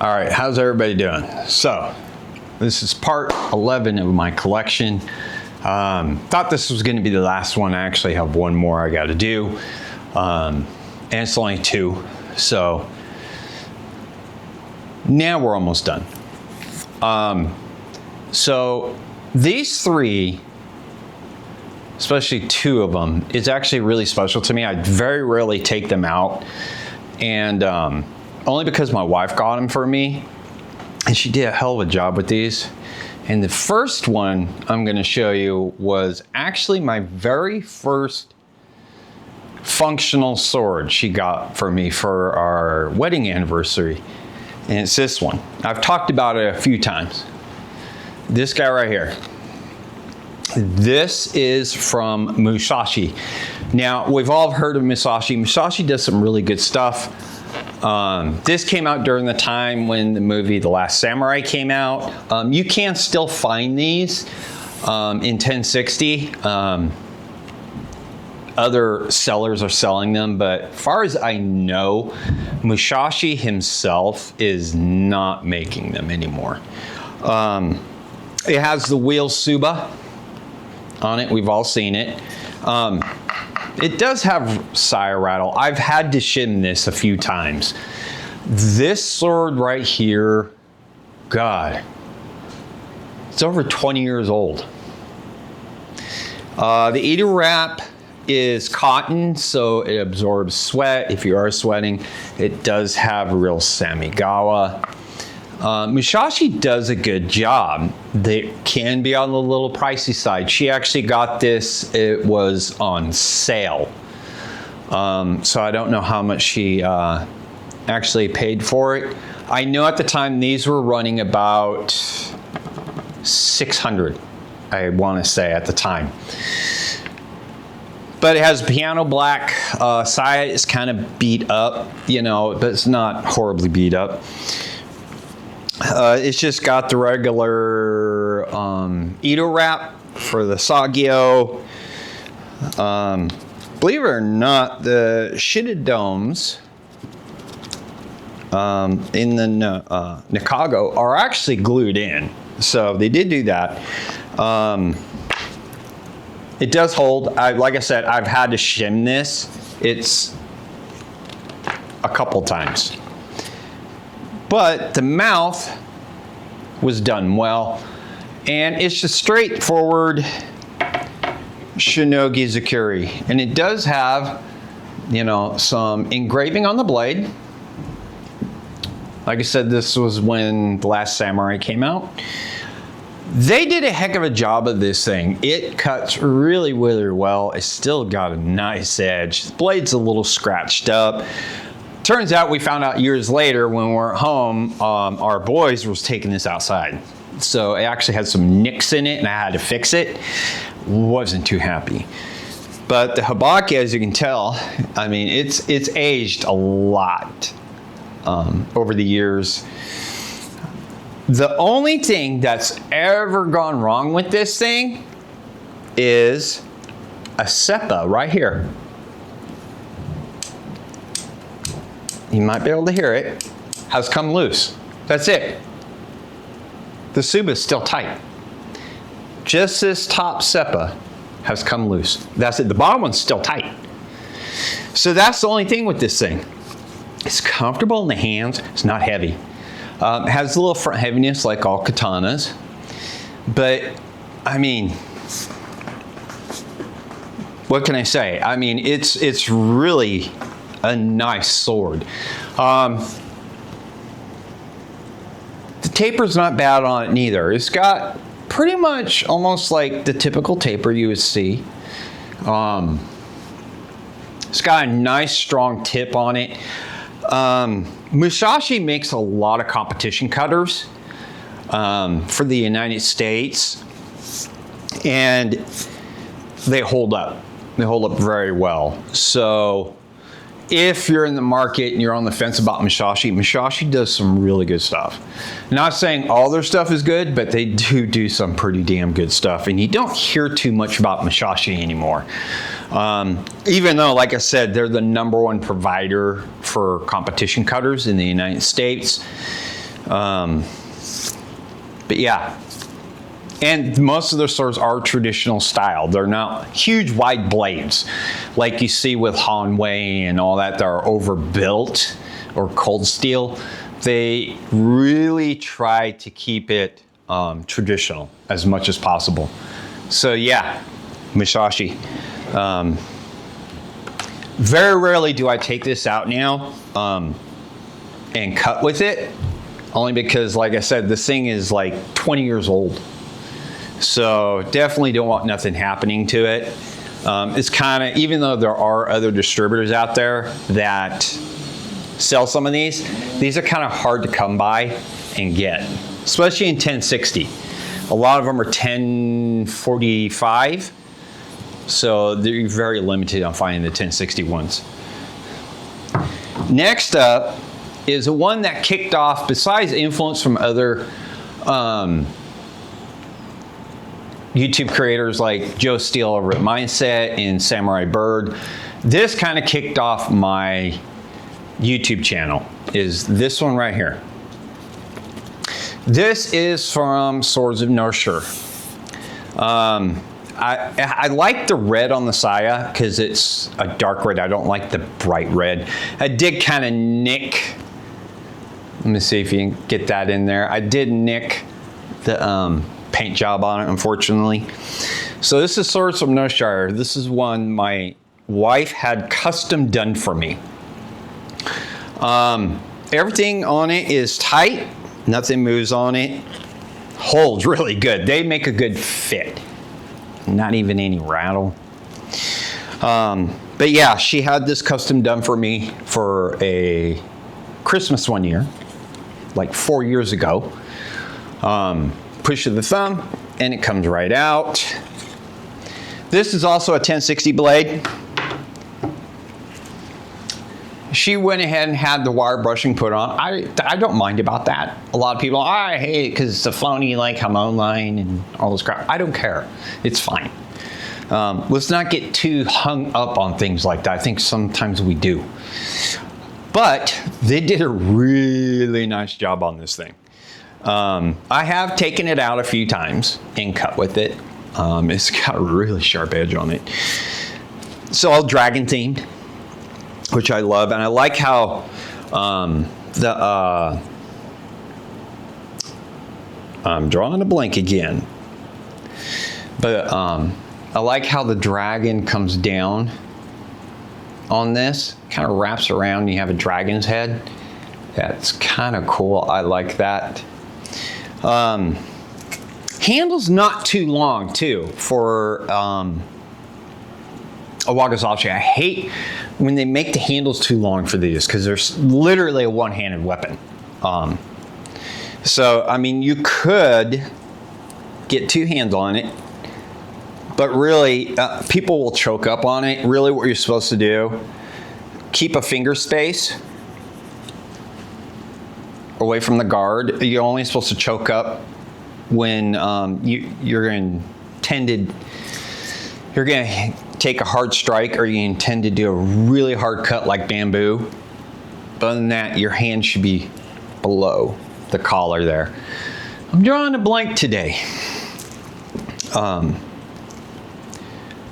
All right, how's everybody doing? So, this is part 11 of my collection. Thought this was going to be the last one. I actually have one more I got to do, and it's only 2. So now we're almost done. So these 3, especially 2 of them, is actually really special to me. I very rarely take them out, and only because my wife got them for me, and she did a hell of a job with these. And the first one I'm going to show you was actually my very first functional sword she got for me for our wedding anniversary. And it's this one. I've talked about it a few times. This guy right here. This is from Musashi. Now, we've all heard of Musashi. Musashi does some really good stuff. This came out during the time when the movie The Last Samurai came out. You can still find these in 1060. Other sellers are selling them, but as far as I know, Musashi himself is not making them anymore. It has the wheel Suba on it. We've all seen it. It does have sire rattle. I've had to shim this a few times. This sword right here, God, it's over 20 years old. The Ito wrap is cotton, so it absorbs sweat if you are sweating. It does have real Samigawa. Musashi does a good job. They can be on the little pricey side. She actually got this, it was on sale. So I don't know how much she actually paid for it. I know at the time these were running about $600, I want to say at the time. But it has piano black side. It's kind of beat up, you know, but it's not horribly beat up. It's just got the regular Ito wrap for the Sagyo. Believe it or not, the shitted domes in the Nikago are actually glued in. So they did do that. It does hold. Like I said, I've had to shim this. It's a couple times. But the mouth was done well, and it's just straightforward Shinogi Zakuri. And it does have, you know, some engraving on the blade. Like I said, this was when The Last Samurai came out. They did a heck of a job of this thing. It cuts really, really well. It's still got a nice edge. The blade's a little scratched up. Turns out we found out years later when we were at home, our boys was taking this outside. So it actually had some nicks in it and I had to fix it. Wasn't too happy. But the Habaki, as you can tell, I mean, it's aged a lot over the years. The only thing that's ever gone wrong with this thing is a seppa right here. You might be able to hear it, has come loose. That's it. The Suba is still tight. Just this top seppa has come loose. That's it. The bottom one's still tight. So that's the only thing with this thing. It's comfortable in the hands. It's not heavy. It has a little front heaviness like all katanas. But, I mean, what can I say? I mean, it's really a nice sword. The taper's not bad on it neither. It's got pretty much almost like the typical taper you would see. It's got a nice strong tip on it. Musashi makes a lot of competition cutters for the United States, and they hold up. They hold up very well. So if you're in the market and you're on the fence about Musashi, Musashi does some really good stuff. Not saying all their stuff is good, but they do some pretty damn good stuff. And you don't hear too much about Musashi anymore. Even though, like I said, they're the #1 provider for competition cutters in the United States. But yeah. And most of their swords are traditional style. They're not huge wide blades like you see with Hanwei and all that are overbuilt or cold steel. They really try to keep it traditional as much as possible. So yeah, Musashi. Very rarely do I take this out now and cut with it, only because, like I said, this thing is like 20 years old. So definitely don't want nothing happening to it. It's kind of, even though there are other distributors out there that sell some of these are kind of hard to come by and get, especially in 1060. A lot of them are 1045, so they're very limited on finding the 1060 ones. Next up is one that kicked off, besides influence from other YouTube creators like Joe Steele over at Mindset and Samurai Bird. This kind of kicked off my YouTube channel, is this one right here. This is from Swords of North Shore. I like the red on the saya because it's a dark red. I don't like the bright red. I did kind of nick, let me see if you can get that in there. I did nick the paint job on it, unfortunately. So this is Swords from North Shore. This is one my wife had custom done for me. Everything on it is tight. Nothing moves on it. Holds really good. They make a good fit. Not even any rattle. But yeah, she had this custom done for me for a Christmas one year, like 4 years ago. Push of the thumb and it comes right out. This is also a 1060 blade. She went ahead and had the wire brushing put on. I don't mind about that. A lot of people, I hate it because it's a phony like Hamon line and all this crap. I don't care. It's fine. Let's not get too hung up on things like that. I think sometimes we do. But they did a really nice job on this thing. I have taken it out a few times and cut with it. It's got a really sharp edge on it. It's all dragon themed, which I love. And I like how I'm drawing a blank again. But I like how the dragon comes down on this, kind of wraps around and you have a dragon's head. That's kind of cool. I like that. Handle's not too long too for a wakizashi. I hate when they make the handles too long for these because they're literally a one-handed weapon. So I mean, you could get two hands on it, but really people will choke up on it. Really what you're supposed to do, keep a finger space away from the guard. You're only supposed to choke up when you're intended, you're going to take a hard strike or you intend to do a really hard cut like bamboo. But other than that, your hand should be below the collar there. I'm drawing a blank today.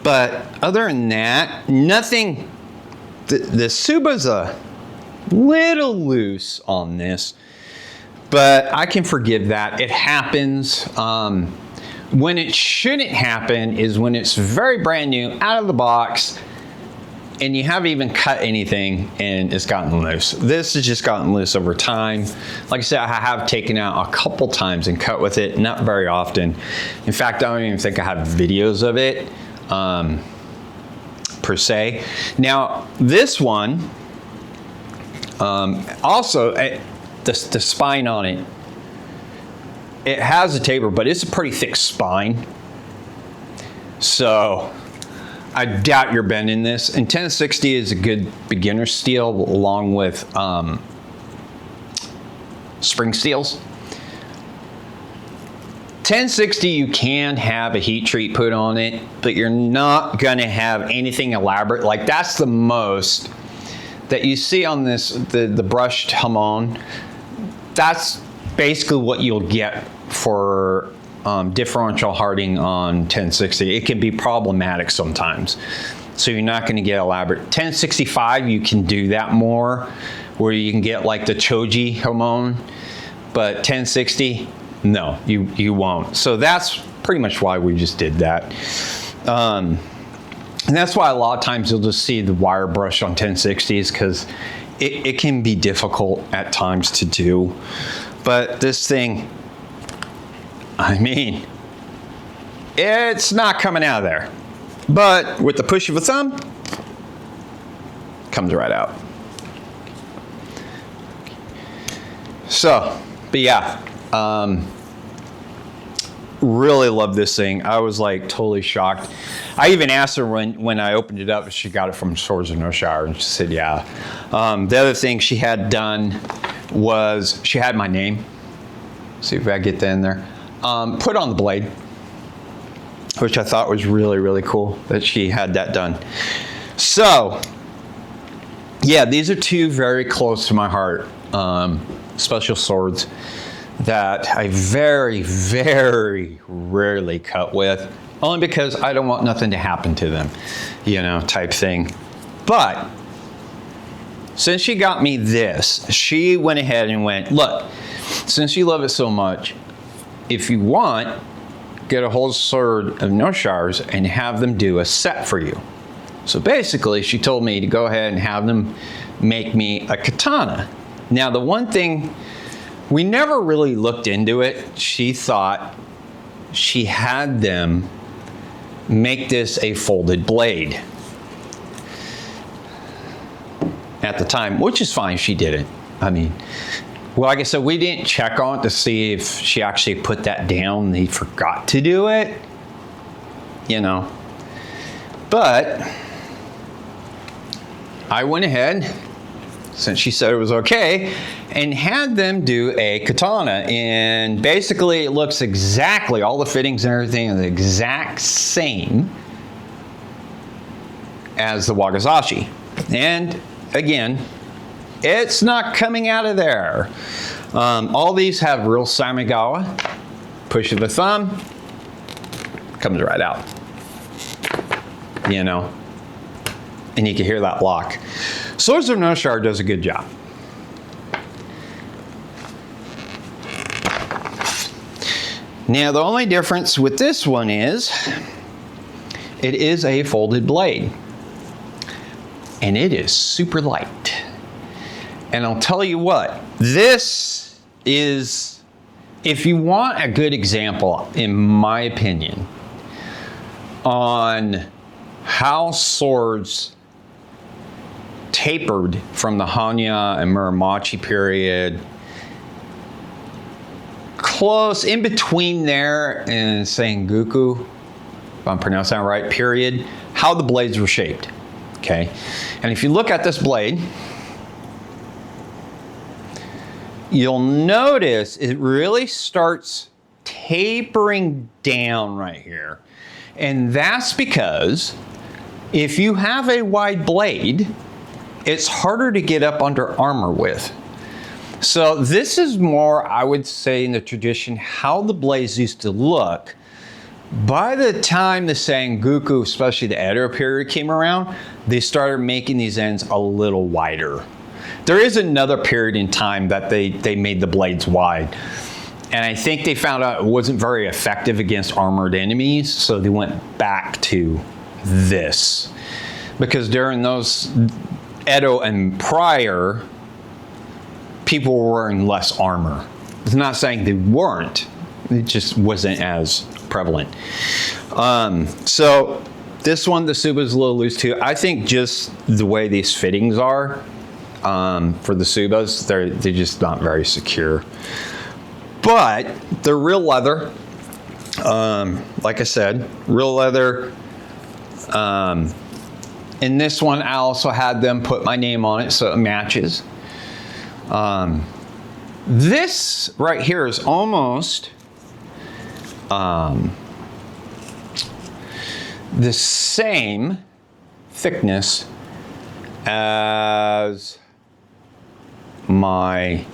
But other than that, nothing. The Suba's a little loose on this, but I can forgive that. It happens. When it shouldn't happen is when it's very brand new, out of the box, and you haven't even cut anything and it's gotten loose. This has just gotten loose over time. Like I said, I have taken out a couple times and cut with it, not very often. In fact, I don't even think I have videos of it per se. Now, this one, also, the spine on it, it has a taper, but it's a pretty thick spine. So I doubt you're bending this. And 1060 is a good beginner steel along with spring steels. 1060, you can have a heat treat put on it, but you're not gonna have anything elaborate. Like that's the most that you see on this, the brushed Hamon. That's basically what you'll get for differential hardening on 1060. It can be problematic sometimes. So you're not going to get elaborate. 1065, you can do that more, where you can get like the choji hamon, but 1060, no, you won't. So that's pretty much why we just did that. And that's why a lot of times you'll just see the wire brush on 1060s, because it can be difficult at times to do. But this thing, I mean, it's not coming out of there. But with the push of a thumb, comes right out. So, but yeah, really love this thing. I was like totally shocked. I even asked her when I opened it up if she got it from Swords of No Shire, and she said yeah. The other thing she had done was she had my name. See if I get that in there. Put on the blade, which I thought was really, really cool that she had that done. So, yeah, these are two very close to my heart special swords that I very, very rarely cut with, only because I don't want nothing to happen to them, you know, type thing. But since she got me this, she went ahead and went, look, since you love it so much, if you want, get a whole Sword of No Shires and have them do a set for you. So basically, she told me to go ahead and have them make me a katana. Now, the one thing, we never really looked into it. She thought she had them make this a folded blade at the time, which is fine. She did it. I mean, well, like I said, we didn't check on it to see if she actually put that down and he forgot to do it, you know. But I went ahead, since she said it was okay, and had them do a katana. And basically it looks exactly, all the fittings and everything are the exact same as the Wakizashi. And again, it's not coming out of there. All these have real Samigawa. Push of the thumb, comes right out. You know, and you can hear that lock. Swords of No Shire does a good job. Now, the only difference with this one is it is a folded blade, and it is super light. And I'll tell you what, this is, if you want a good example, in my opinion, on how swords tapered from the Hanya and Muromachi period, close in between there and Sengoku, if I'm pronouncing that right, period, how the blades were shaped, okay? And if you look at this blade, you'll notice it really starts tapering down right here. And that's because if you have a wide blade, it's harder to get up under armor with. So this is more, I would say, in the tradition, how the blades used to look. By the time the Sengoku, especially the Edo period, came around, they started making these ends a little wider. There is another period in time that they made the blades wide. And I think they found out it wasn't very effective against armored enemies, so they went back to this. Because during those Edo and prior, people were wearing less armor. It's not saying they weren't, it just wasn't as prevalent. So this one, the Tsuba is a little loose too. I think just the way these fittings are for the Tsubas, they're just not very secure. But they're real leather. Like I said, real leather. In this one, I also had them put my name on it so it matches. This right here is almost the same thickness as my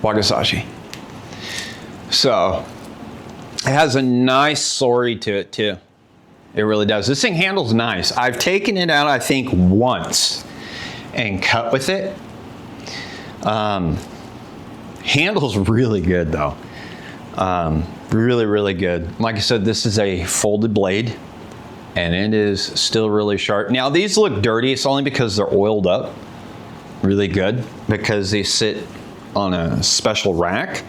Wakizashi. So it has a nice story to it too. It really does. This thing handles nice. I've taken it out, I think, once and cut with it. Handles really good though. Really, really good. Like I said, this is a folded blade and it is still really sharp. Now these look dirty. It's only because they're oiled up really good because they sit on a special rack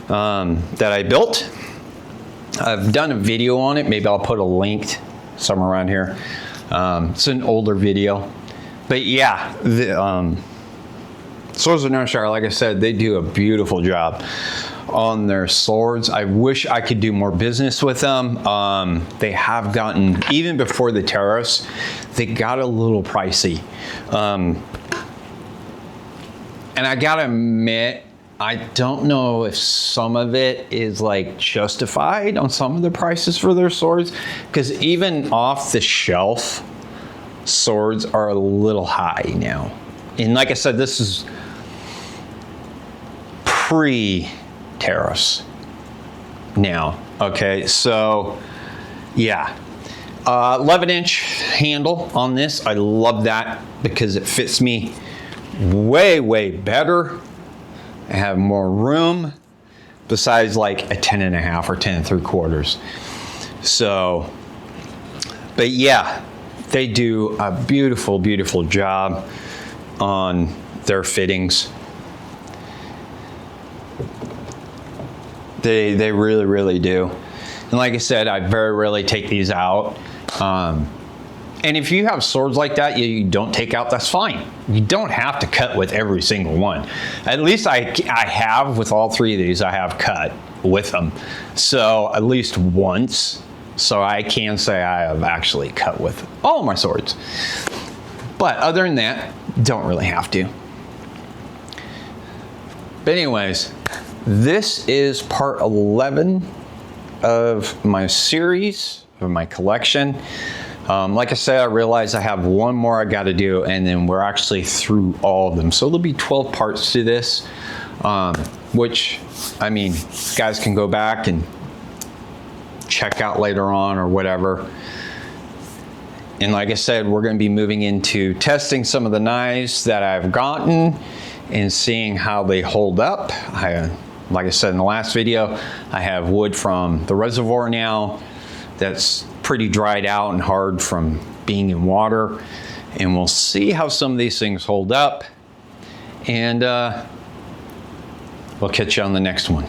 that I built. I've done a video on it. Maybe I'll put a link somewhere around here. It's an older video. But yeah, the Swords of Northshire, like I said, they do a beautiful job on their swords. I wish I could do more business with them. They have gotten, even before the tariffs, they got a little pricey. And I gotta admit, I don't know if some of it is like justified on some of the prices for their swords, because even off the shelf swords are a little high now. And like I said, this is pre-tariffs now. Okay, so yeah. 11-inch handle on this. I love that because it fits me way, way better. I have more room besides like a 10.5 or 10.75. So, but yeah, they do a beautiful, beautiful job on their fittings. They really, really do. And like I said, I very rarely take these out. And if you have swords like that you don't take out, that's fine. You don't have to cut with every single one. At least I have with all three of these, I have cut with them. So at least once. So I can say I have actually cut with all my swords. But other than that, don't really have to. But anyways, this is part 11 of my series, of my collection. Like I said, I realized I have one more I got to do, and then we're actually through all of them. So there'll be 12 parts to this, which, I mean, guys can go back and check out later on or whatever. And like I said, we're going to be moving into testing some of the knives that I've gotten and seeing how they hold up. Like I said in the last video, I have wood from the reservoir now that's pretty dried out and hard from being in water. And we'll see how some of these things hold up. And we'll catch you on the next one.